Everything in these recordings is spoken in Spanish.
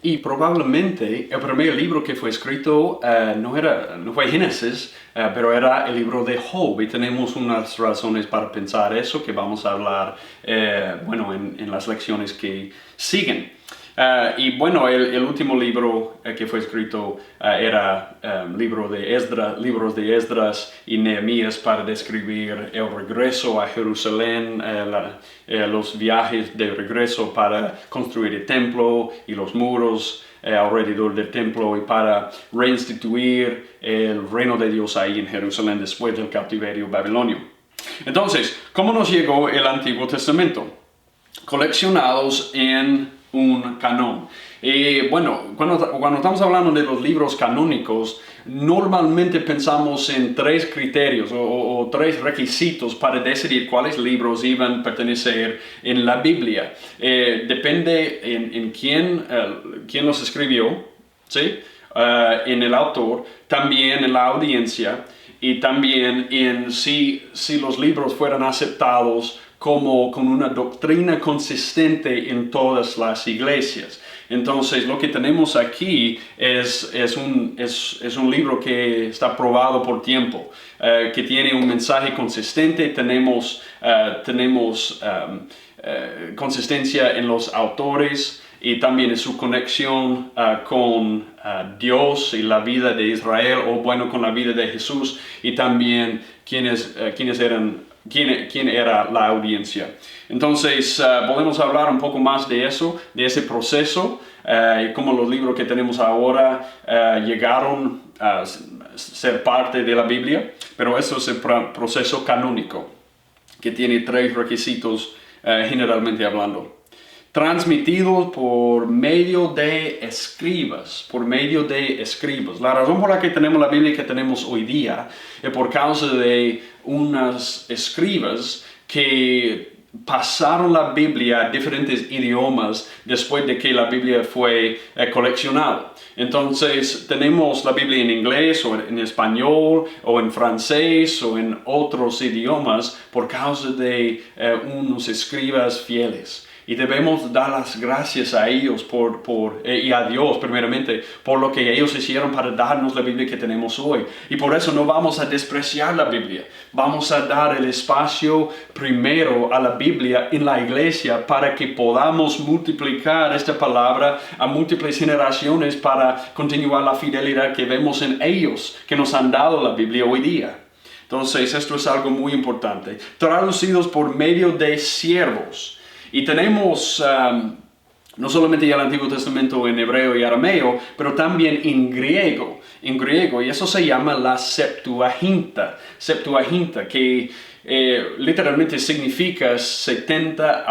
Y probablemente el primer libro que fue escrito no fue Génesis, pero era el libro de Job. Y tenemos unas razones para pensar eso que vamos a hablar en las lecciones que siguen. Y bueno, el último libro que fue escrito era libros de Esdras y Nehemías para describir el regreso a Jerusalén, los viajes de regreso para construir el templo y los muros alrededor del templo y para reinstituir el reino de Dios ahí en Jerusalén después del cautiverio babilonio. Entonces, ¿cómo nos llegó el Antiguo Testamento? Coleccionados en un canon. Bueno, cuando estamos hablando de los libros canónicos, normalmente pensamos en tres criterios o tres requisitos para decidir cuáles libros iban a pertenecer en la Biblia. Depende en quién los escribió, ¿sí? En el autor, también en la audiencia y también en si los libros fueran aceptados como con una doctrina consistente en todas las iglesias. Entonces, lo que tenemos aquí es un libro que está probado por tiempo, que tiene un mensaje consistente. Tenemos consistencia en los autores y también en su conexión con Dios y la vida de Israel, o bueno, con la vida de Jesús, y también quién era la audiencia. Entonces, podemos hablar un poco más de eso, de ese proceso, y cómo los libros que tenemos ahora llegaron a ser parte de la Biblia, pero eso es el proceso canónico, que tiene tres requisitos generalmente hablando. Transmitidos por medio de escribas, La razón por la que tenemos la Biblia que tenemos hoy día es por causa de unas escribas que pasaron la Biblia a diferentes idiomas después de que la Biblia fue coleccionada. Entonces tenemos la Biblia en inglés o en español o en francés o en otros idiomas por causa de unos escribas fieles. Y debemos dar las gracias a ellos y a Dios primeramente por lo que ellos hicieron para darnos la Biblia que tenemos hoy. Y por eso no vamos a despreciar la Biblia. Vamos a dar el espacio primero a la Biblia en la iglesia para que podamos multiplicar esta palabra a múltiples generaciones para continuar la fidelidad que vemos en ellos, que nos han dado la Biblia hoy día. Entonces, esto es algo muy importante. Traducidos por medio de siervos. Y tenemos no solamente el Antiguo Testamento en hebreo y arameo, pero también en griego, y eso se llama la Septuaginta, que literalmente significa 70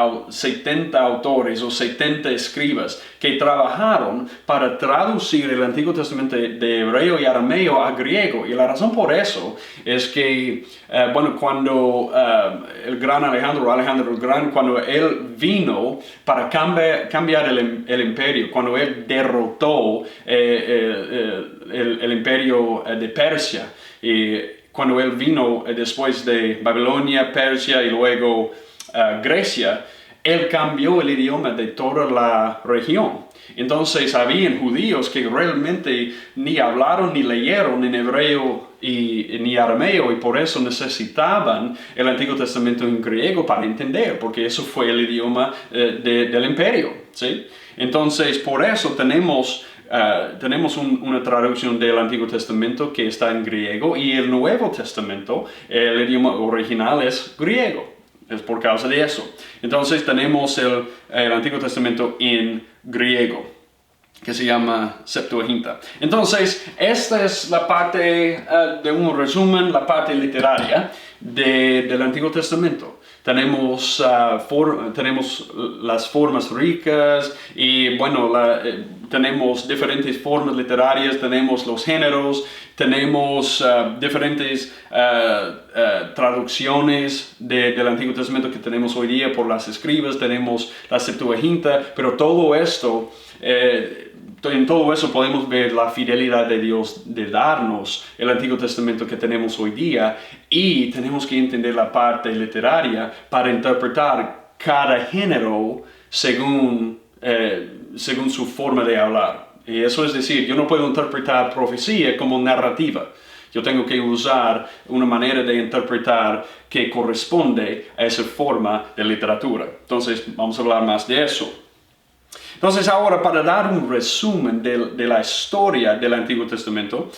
autores o 70 escribas que trabajaron para traducir el Antiguo Testamento de hebreo y arameo a griego. Y la razón por eso es que, cuando el gran Alejandro el Gran, cuando él vino para cambiar el imperio, cuando él derrotó el imperio de Persia, cuando él vino después de Babilonia, Persia y luego Grecia, él cambió el idioma de toda la región. Entonces habían judíos que realmente ni hablaron ni leyeron en hebreo ni arameo, y por eso necesitaban el Antiguo Testamento en griego para entender, porque eso fue el idioma del imperio, ¿sí? Entonces, por eso tenemos una traducción del Antiguo Testamento que está en griego, y el Nuevo Testamento, el idioma original es griego. Es por causa de eso. Entonces tenemos el Antiguo Testamento en griego, que se llama Septuaginta. Entonces, esta es la parte de un resumen, la parte literaria del Antiguo Testamento. Tenemos las formas ricas y tenemos diferentes formas literarias, tenemos los géneros, tenemos diferentes traducciones del Antiguo Testamento que tenemos hoy día por las escribas, tenemos la Septuaginta, pero todo esto, en todo eso podemos ver la fidelidad de Dios de darnos el Antiguo Testamento que tenemos hoy día, y tenemos que entender la parte literaria para interpretar cada género según según su forma de hablar. Y eso es decir, yo no puedo interpretar profecía como narrativa. Yo tengo que usar una manera de interpretar que corresponde a esa forma de literatura. Entonces, vamos a hablar más de eso. Entonces, ahora, para dar un resumen de la historia del Antiguo Testamento,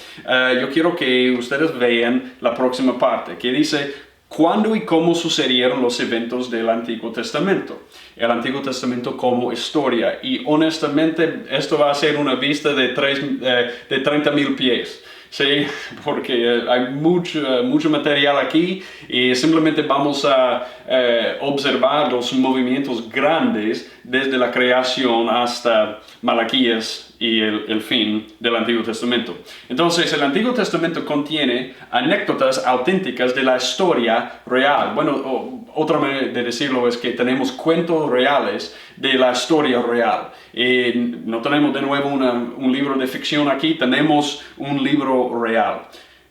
yo quiero que ustedes vean la próxima parte, que dice: ¿cuándo y cómo sucedieron los eventos del Antiguo Testamento? El Antiguo Testamento como historia. Y honestamente, esto va a ser una vista de 30,000 pies. Sí, porque hay mucho material aquí y simplemente vamos a observar los movimientos grandes desde la creación hasta Malaquías y el fin del Antiguo Testamento. Entonces, el Antiguo Testamento contiene anécdotas auténticas de la historia real. Bueno, otra manera de decirlo es que tenemos cuentos reales de la historia real. No tenemos de nuevo un libro de ficción aquí, tenemos un libro real.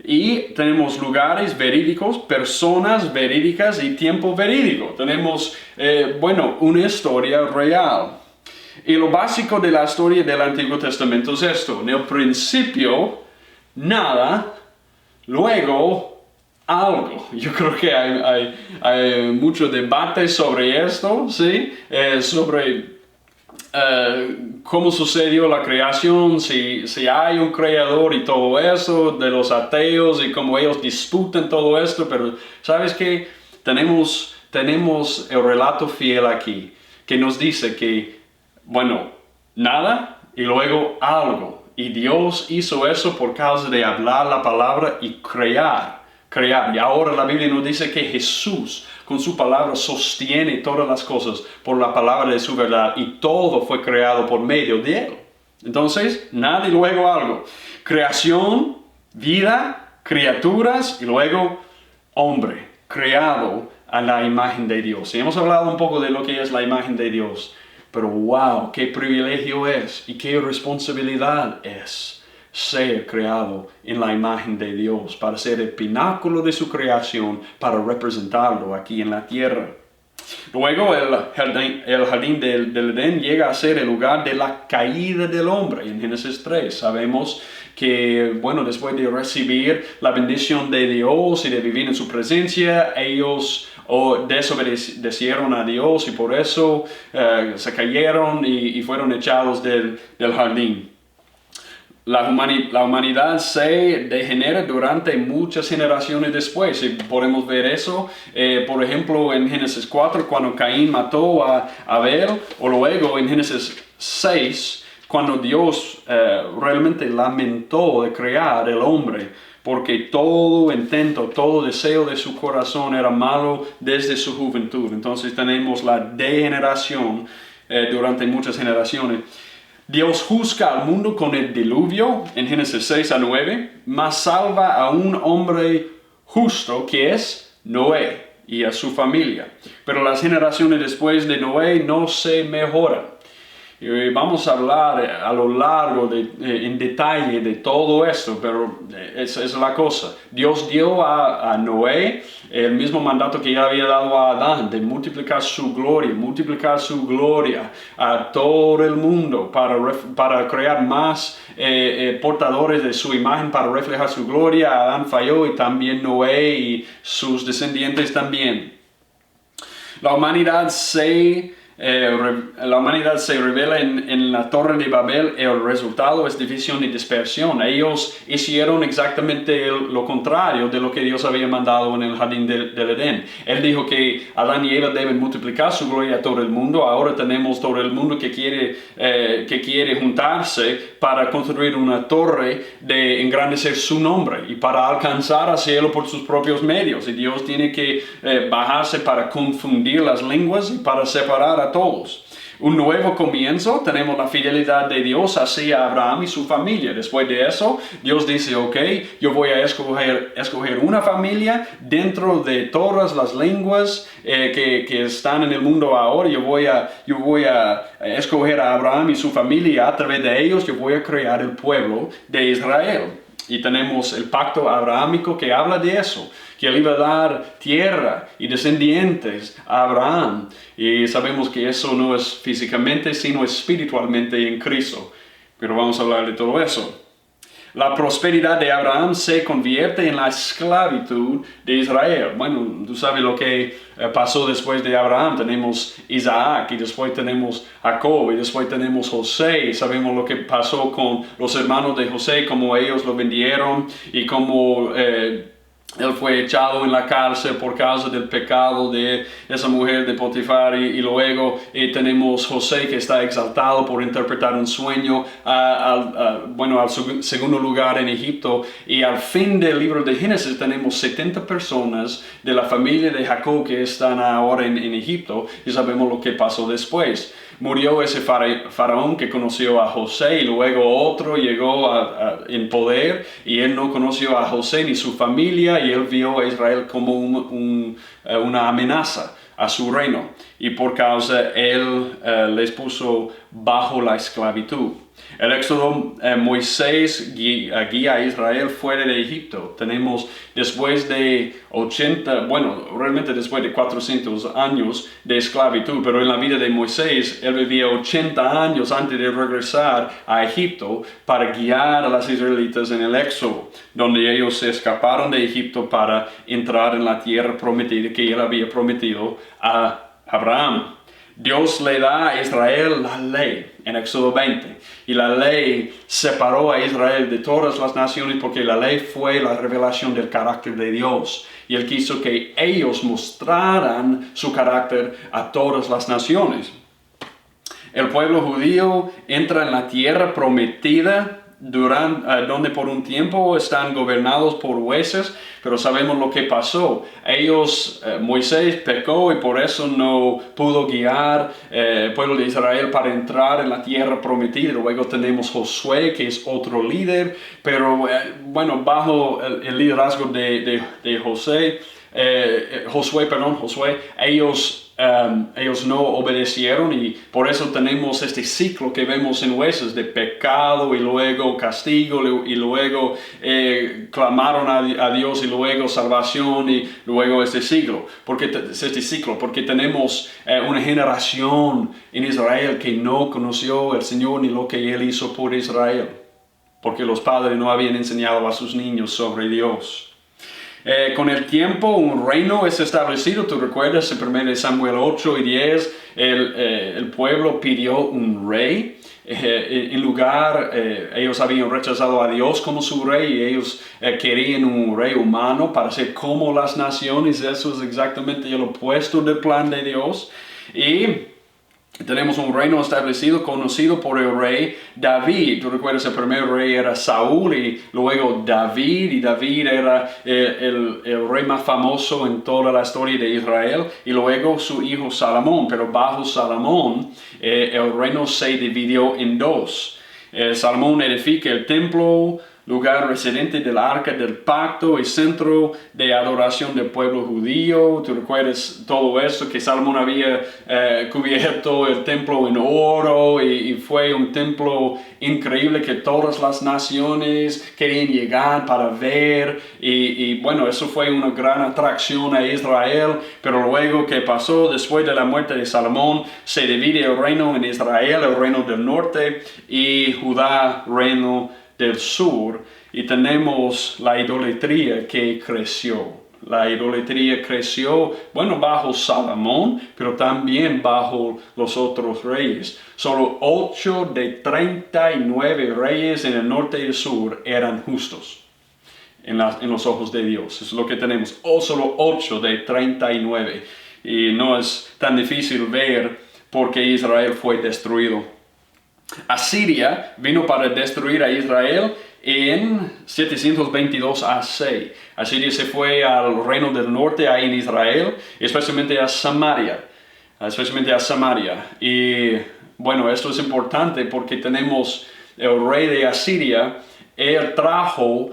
Y tenemos lugares verídicos, personas verídicas y tiempo verídico. Tenemos, una historia real. Y lo básico de la historia del Antiguo Testamento es esto: en el principio, nada, luego algo. Yo creo que hay mucho debate sobre esto, ¿sí? Sobre cómo sucedió la creación, si hay un creador y todo eso, de los ateos y cómo ellos disputan todo esto, pero ¿sabes qué? Tenemos el relato fiel aquí, que nos dice que, nada y luego algo. Y Dios hizo eso por causa de hablar la palabra y crear. Y ahora la Biblia nos dice que Jesús con su palabra sostiene todas las cosas por la palabra de su verdad, y todo fue creado por medio de Él. Entonces, nada y luego algo. Creación, vida, criaturas y luego hombre, creado a la imagen de Dios. Y hemos hablado un poco de lo que es la imagen de Dios, pero wow, qué privilegio es y qué responsabilidad es ser creado en la imagen de Dios, para ser el pináculo de su creación, para representarlo aquí en la tierra. Luego el jardín del Edén llega a ser el lugar de la caída del hombre. En Génesis 3 sabemos que, después de recibir la bendición de Dios y de vivir en su presencia, ellos desobedecieron a Dios y por eso se cayeron y fueron echados del jardín. La humanidad se degenera durante muchas generaciones después, y podemos ver eso, por ejemplo, en Génesis 4, cuando Caín mató a Abel, o luego en Génesis 6, cuando Dios realmente lamentó de crear el hombre, porque todo intento, todo deseo de su corazón era malo desde su juventud. Entonces tenemos la degeneración durante muchas generaciones. Dios juzga al mundo con el diluvio en Génesis 6 a 9, mas salva a un hombre justo que es Noé y a su familia. Pero las generaciones después de Noé no se mejoran. Y vamos a hablar a lo largo en detalle de todo esto, pero esa es la cosa. Dios dio a Noé el mismo mandato que ya había dado a Adán, de multiplicar su gloria a todo el mundo, para crear más portadores de su imagen, para reflejar su gloria. Adán falló y también Noé y sus descendientes también. La humanidad se revela en la Torre de Babel. El resultado es división y dispersión. Ellos hicieron exactamente lo contrario de lo que Dios había mandado en el jardín del Edén. Él dijo que Adán y Eva deben multiplicar su gloria a todo el mundo. Ahora tenemos todo el mundo que quiere juntarse para construir una torre de engrandecer su nombre y para alcanzar al cielo por sus propios medios. Y Dios tiene que bajarse para confundir las lenguas y para separar a todos. Un nuevo comienzo, tenemos la fidelidad de Dios hacia Abraham y su familia. Después de eso, Dios dice, yo voy a escoger una familia dentro de todas las lenguas que están en el mundo ahora. Yo voy a escoger a Abraham y su familia, y a través de ellos yo voy a crear el pueblo de Israel. Y tenemos el pacto abrahámico que habla de eso, que él iba a dar tierra y descendientes a Abraham. Y sabemos que eso no es físicamente, sino espiritualmente en Cristo. Pero vamos a hablar de todo eso. La prosperidad de Abraham se convierte en la esclavitud de Israel. Bueno, tú sabes lo que pasó después de Abraham. Tenemos Isaac y después tenemos Jacob y después tenemos José. Sabemos lo que pasó con los hermanos de José, cómo ellos lo vendieron y cómo él fue echado en la cárcel por causa del pecado de esa mujer de Potifar y luego tenemos José que está exaltado por interpretar un sueño al segundo lugar en Egipto, y al fin del libro de Génesis tenemos 70 personas de la familia de Jacob que están ahora en Egipto, y sabemos lo que pasó después. Murió ese faraón que conoció a José y luego otro llegó en poder y él no conoció a José ni su familia y él vio a Israel como una amenaza a su reino y por causa él les puso bajo la esclavitud. El éxodo, Moisés guía a Israel fuera de Egipto. Tenemos después de 400 años de esclavitud, pero en la vida de Moisés, él vivía 80 años antes de regresar a Egipto para guiar a los israelitas en el éxodo, donde ellos se escaparon de Egipto para entrar en la tierra prometida que él había prometido a Abraham. Dios le da a Israel la ley en Éxodo 20 y la ley separó a Israel de todas las naciones porque la ley fue la revelación del carácter de Dios y él quiso que ellos mostraran su carácter a todas las naciones. El pueblo judío entra en la tierra prometida donde por un tiempo están gobernados por jueces, pero sabemos lo que pasó. Moisés pecó y por eso no pudo guiar el pueblo de Israel para entrar en la tierra prometida. Luego tenemos Josué, que es otro líder, pero bajo el liderazgo de Josué, ellos no obedecieron y por eso tenemos este ciclo que vemos en Jueces de pecado y luego castigo y luego clamaron a Dios y luego salvación y luego este ciclo. Porque tenemos una generación en Israel que no conoció al Señor ni lo que Él hizo por Israel, porque los padres no habían enseñado a sus niños sobre Dios. Con el tiempo un reino es establecido. Tú recuerdas en 1 Samuel 8 y 10 el pueblo pidió un rey. Ellos habían rechazado a Dios como su rey y ellos querían un rey humano para ser como las naciones. Eso es exactamente el opuesto del plan de Dios. Y tenemos un reino establecido conocido por el rey David. Tú recuerdas, el primer rey era Saúl y luego David. Y David era el rey más famoso en toda la historia de Israel. Y luego su hijo Salomón. Pero bajo Salomón el reino se dividió en dos. Salomón edifica el templo, lugar residente del arca del pacto y centro de adoración del pueblo judío. Tú recuerdas todo eso, que Salomón había cubierto el templo en oro y fue un templo increíble que todas las naciones querían llegar para ver y eso fue una gran atracción a Israel. Pero luego, ¿qué pasó? Después de la muerte de Salomón se divide el reino en Israel, el reino del norte, y Judá, reino del sur, y tenemos la idolatría que creció. La idolatría creció, bajo Salomón, pero también bajo los otros reyes. Solo 8 de 39 reyes en el norte y el sur eran justos en los ojos de Dios. Eso es lo que tenemos. Solo 8 de 39. Y no es tan difícil ver por qué Israel fue destruido. Asiria vino para destruir a Israel en 722 AC. Asiria se fue al reino del norte, ahí en Israel, especialmente a Samaria. Y esto es importante porque tenemos el rey de Asiria. Él trajo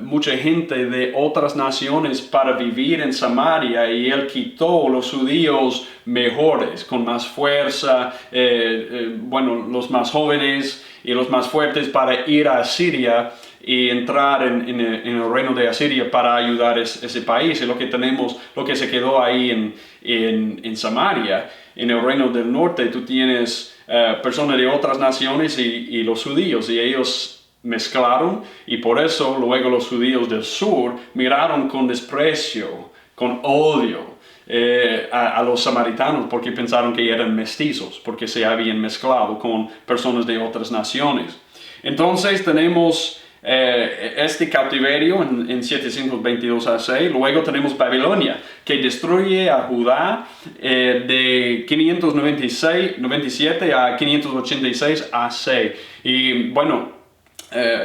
mucha gente de otras naciones para vivir en Samaria y él quitó los judíos mejores, con más fuerza, los más jóvenes y los más fuertes para ir a Asiria y entrar en el reino de Asiria para ayudar ese país. Y lo que se quedó ahí en Samaria, en el reino del norte, tú tienes personas de otras naciones y los judíos, y ellos mezclaron, y por eso luego los judíos del sur miraron con desprecio, con odio a los samaritanos, porque pensaron que eran mestizos, porque se habían mezclado con personas de otras naciones. Entonces tenemos este cautiverio en 722 AC. Luego tenemos Babilonia, que destruye a Judá de 597 a 586 AC. Y bueno,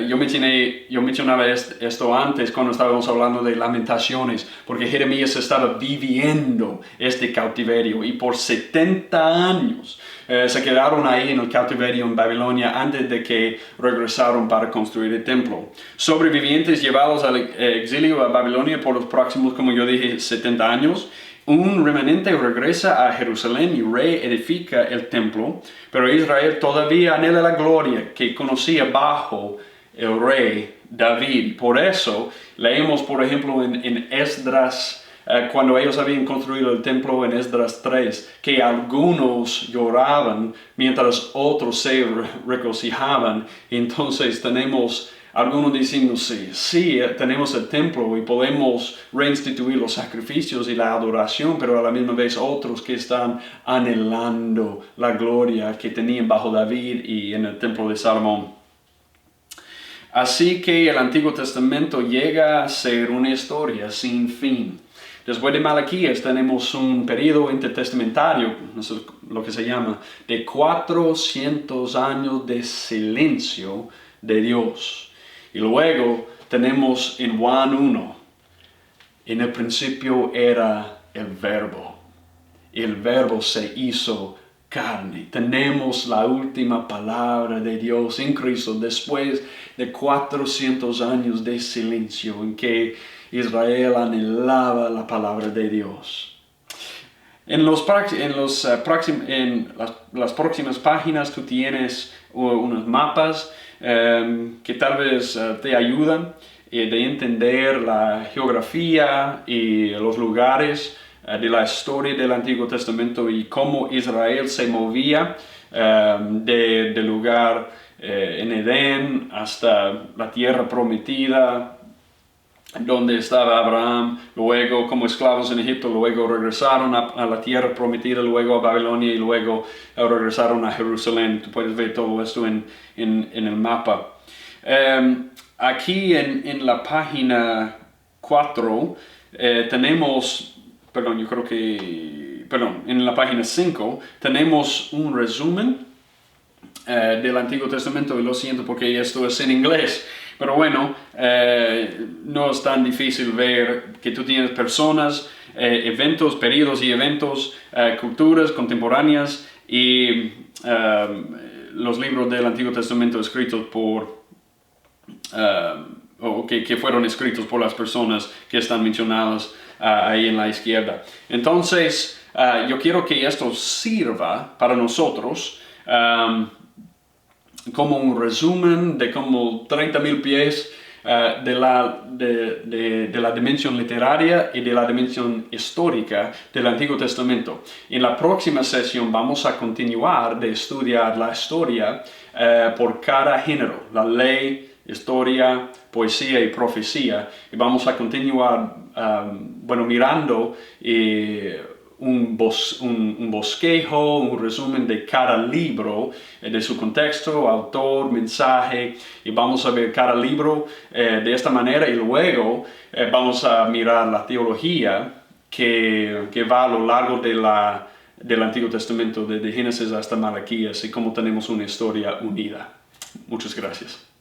yo mencionaba esto antes cuando estábamos hablando de Lamentaciones, porque Jeremías estaba viviendo este cautiverio, y por 70 años se quedaron ahí en el cautiverio en Babilonia antes de que regresaron para construir el templo. Sobrevivientes llevados al exilio a Babilonia por los próximos, como yo dije, 70 años. Un remanente regresa a Jerusalén y reedifica el templo, pero Israel todavía anhela la gloria que conocía bajo el rey David. Por eso leemos, por ejemplo, en Esdras, cuando ellos habían construido el templo en Esdras 3, que algunos lloraban mientras otros se regocijaban. Entonces tenemos algunos diciendo, sí, tenemos el templo y podemos reinstituir los sacrificios y la adoración, pero a la misma vez otros que están anhelando la gloria que tenían bajo David y en el templo de Salomón. Así que el Antiguo Testamento llega a ser una historia sin fin. Después de Malaquías tenemos un periodo intertestamentario, eso es lo que se llama, de 400 años de silencio de Dios. Y luego tenemos en Juan 1, en el principio era el Verbo, y el Verbo se hizo carne. Tenemos la última palabra de Dios en Cristo después de 400 años de silencio en que Israel anhelaba la palabra de Dios. En las próximas páginas tú tienes unos mapas que tal vez te ayudan de entender la geografía y los lugares de la historia del Antiguo Testamento y cómo Israel se movía del lugar en Edén hasta la tierra prometida, donde estaba Abraham, luego como esclavos en Egipto, luego regresaron a la tierra prometida, luego a Babilonia y luego regresaron a Jerusalén. Tú puedes ver todo esto en el mapa. Aquí en la página 4 tenemos, en la página 5 tenemos un resumen del Antiguo Testamento, y lo siento porque esto es en inglés. Pero bueno, no es tan difícil ver que tú tienes personas, eventos, periodos y eventos, culturas contemporáneas y los libros del Antiguo Testamento escritos que fueron escritos por las personas que están mencionadas ahí en la izquierda. Entonces, yo quiero que esto sirva para nosotros como un resumen de como 30,000 pies de la dimensión literaria y de la dimensión histórica del Antiguo Testamento. En la próxima sesión vamos a continuar de estudiar la historia por cada género, la ley, historia, poesía y profecía, y vamos a continuar mirando un bosquejo, un resumen de cada libro, de su contexto, autor, mensaje, y vamos a ver cada libro de esta manera, y luego vamos a mirar la teología que va a lo largo del Antiguo Testamento, desde Génesis hasta Malaquías, y cómo tenemos una historia unida. Muchas gracias.